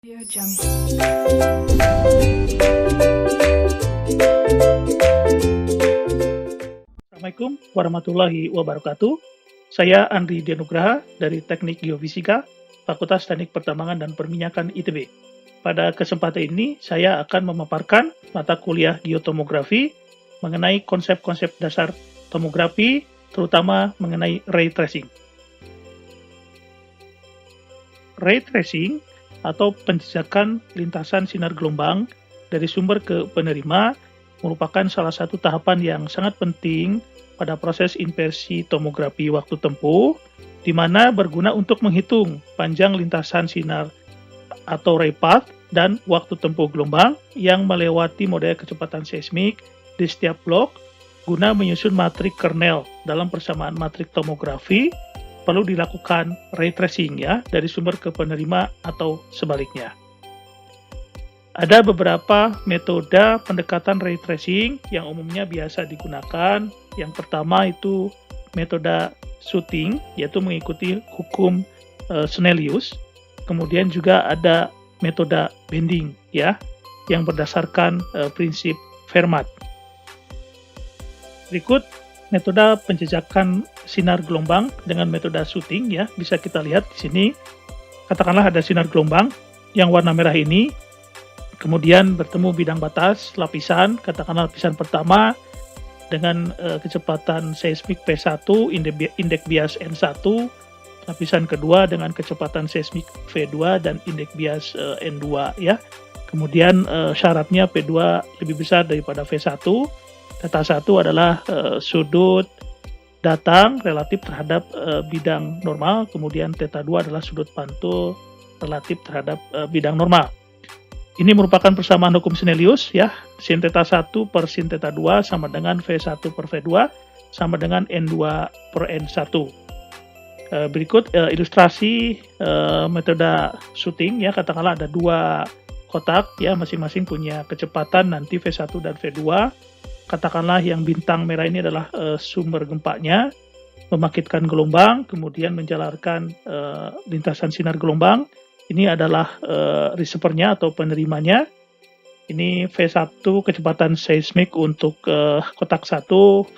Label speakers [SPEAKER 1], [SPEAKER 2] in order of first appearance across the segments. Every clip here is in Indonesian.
[SPEAKER 1] Assalamualaikum warahmatullahi wabarakatuh. Saya Andri Dianugraha dari Teknik Geofisika, Fakultas Teknik Pertambangan dan Perminyakan ITB. Pada kesempatan ini, saya akan memaparkan mata kuliah geotomografi mengenai konsep-konsep dasar tomografi, terutama mengenai ray tracing. Ray tracing atau penjejakan lintasan sinar gelombang dari sumber ke penerima merupakan salah satu tahapan yang sangat penting pada proses inversi tomografi waktu tempuh, di mana berguna untuk menghitung panjang lintasan sinar atau ray path dan waktu tempuh gelombang yang melewati model kecepatan seismik di setiap blok guna menyusun matrik kernel. Dalam persamaan matrik tomografi perlu dilakukan ray tracing ya, dari sumber ke penerima atau sebaliknya. Ada beberapa metode pendekatan ray tracing yang umumnya biasa digunakan. Yang pertama itu metode shooting, yaitu mengikuti hukum Snellius. Kemudian juga ada metode bending ya, yang berdasarkan prinsip Fermat. Berikut metode penjejakan sinar gelombang dengan metode shooting ya, bisa kita lihat di sini. Katakanlah ada sinar gelombang yang warna merah ini, kemudian bertemu bidang batas lapisan, katakanlah lapisan pertama dengan kecepatan seismik P1, indeks bias N1, lapisan kedua dengan kecepatan seismik V2 dan indeks bias N2 ya. Kemudian syaratnya P2 lebih besar daripada V1. Theta 1 adalah sudut datang relatif terhadap bidang normal, kemudian theta 2 adalah sudut pantul relatif terhadap bidang normal. Ini merupakan persamaan hukum Snellius ya, sin theta 1 per sin theta 2 sama dengan V1 per V2 sama dengan N2 per N1. Berikut ilustrasi metode shooting ya, katakanlah ada dua kotak ya, masing-masing punya kecepatan nanti V1 dan V2. Katakanlah yang bintang merah ini adalah sumber gempanya, memakitkan gelombang, kemudian menjalarkan lintasan sinar gelombang. Ini adalah receivernya atau penerimanya. Ini V1 kecepatan seismik untuk kotak 1,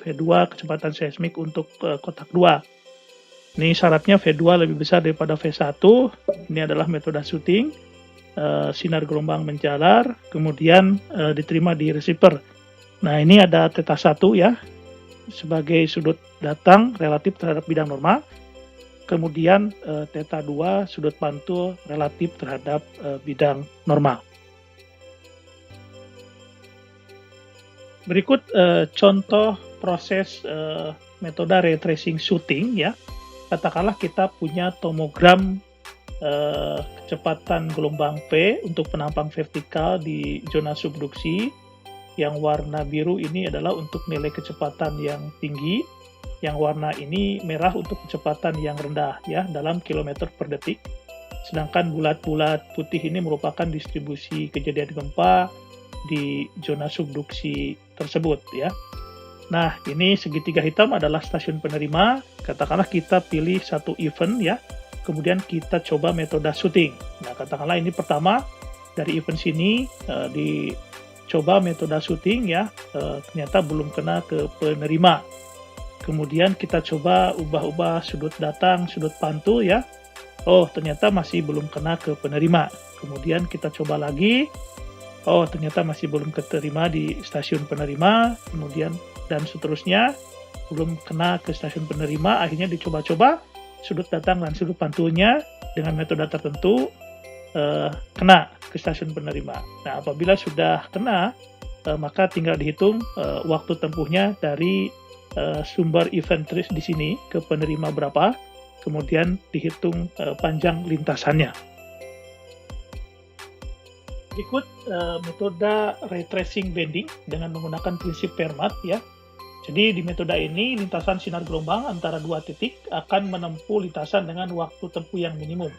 [SPEAKER 1] V2 kecepatan seismik untuk kotak 2. Ini syaratnya V2 lebih besar daripada V1. Ini adalah metode shooting. Sinar gelombang menjalar, kemudian diterima di receiver. Nah, ini ada theta 1 ya, sebagai sudut datang relatif terhadap bidang normal. Kemudian theta 2 sudut pantul relatif terhadap bidang normal. Berikut contoh proses metode ray tracing shooting ya. Katakanlah kita punya tomogram kecepatan gelombang P untuk penampang vertikal di zona subduksi. Yang warna biru ini adalah untuk nilai kecepatan yang tinggi, yang warna ini merah untuk kecepatan yang rendah ya, dalam kilometer per detik. Sedangkan bulat-bulat putih ini merupakan distribusi kejadian gempa di zona subduksi tersebut ya. Nah, ini segitiga hitam adalah stasiun penerima. Katakanlah kita pilih satu event ya, kemudian kita coba metode shooting. Nah, katakanlah ini pertama dari event sini dicoba metode shooting ya, ternyata belum kena ke penerima. Kemudian kita coba ubah-ubah sudut datang, sudut pantul ya. Oh, ternyata masih belum kena ke penerima. Kemudian kita coba lagi. Oh, ternyata masih belum keterima di stasiun penerima. Kemudian dan seterusnya belum kena ke stasiun penerima. Akhirnya dicoba-coba sudut datang dan sudut pantulnya dengan metode tertentu kena ke stasiun penerima. Nah, apabila sudah kena, maka tinggal dihitung waktu tempuhnya dari sumber event trace di sini ke penerima berapa, kemudian dihitung panjang lintasannya. Berikut metode ray tracing bending dengan menggunakan prinsip Fermat ya. Jadi di metode ini lintasan sinar gelombang antara dua titik akan menempuh lintasan dengan waktu tempuh yang minimum.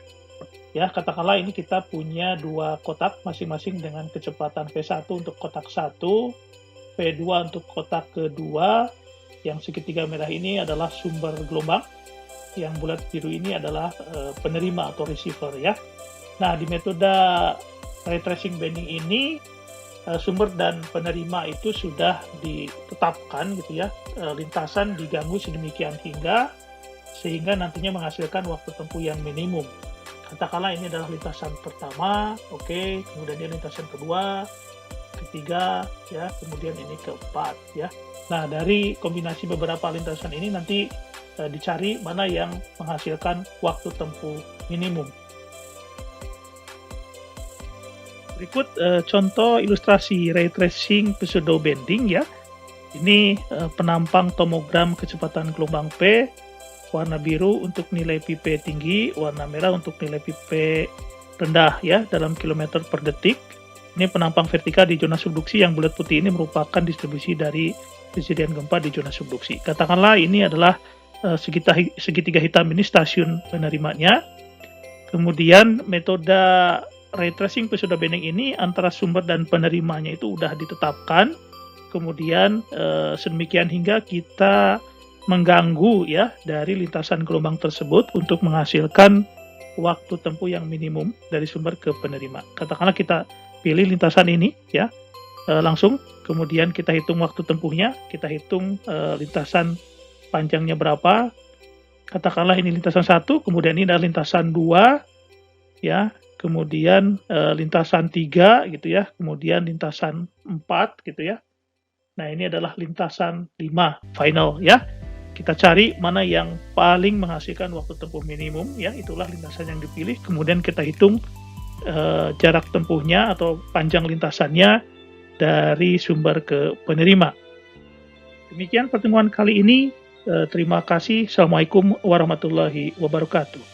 [SPEAKER 1] Ya, katakanlah ini kita punya dua kotak masing-masing dengan kecepatan V1 untuk kotak 1, V2 untuk kotak kedua. Yang segitiga merah ini adalah sumber gelombang, yang bulat biru ini adalah penerima atau receiver ya. Nah, di metode ray tracing banding ini sumber dan penerima itu sudah ditetapkan gitu ya, lintasan diganggu sedemikian sehingga nantinya menghasilkan waktu tempuh yang minimum. Katakanlah ini adalah lintasan pertama, oke, kemudian ini lintasan kedua, ketiga, ya, kemudian ini keempat, ya. Nah, dari kombinasi beberapa lintasan ini nanti dicari mana yang menghasilkan waktu tempuh minimum. Berikut contoh ilustrasi ray tracing pseudo bending ya. Ini penampang tomogram kecepatan gelombang P, warna biru untuk nilai pp tinggi, warna merah untuk nilai pp rendah ya dalam kilometer per detik. Ini penampang vertikal di zona subduksi, yang bulat putih ini merupakan distribusi dari kejadian gempa di zona subduksi. Katakanlah ini adalah segitiga hitam, ini stasiun penerimanya. Kemudian metode ray tracing pseudo bending ini antara sumber dan penerimanya itu sudah ditetapkan. Kemudian sedemikian hingga kita mengganggu ya dari lintasan gelombang tersebut untuk menghasilkan waktu tempuh yang minimum dari sumber ke penerima. Katakanlah kita pilih lintasan ini ya, langsung kemudian kita hitung waktu tempuhnya, kita hitung lintasan panjangnya berapa. Katakanlah ini lintasan 1, kemudian ini adalah lintasan 2 ya, kemudian lintasan 3 gitu ya, kemudian lintasan 4 gitu ya. Nah, ini adalah lintasan 5 final ya. Kita cari mana yang paling menghasilkan waktu tempuh minimum ya, itulah lintasan yang dipilih. Kemudian kita hitung jarak tempuhnya atau panjang lintasannya dari sumber ke penerima. Demikian pertemuan kali ini. Terima kasih. Assalamualaikum warahmatullahi wabarakatuh.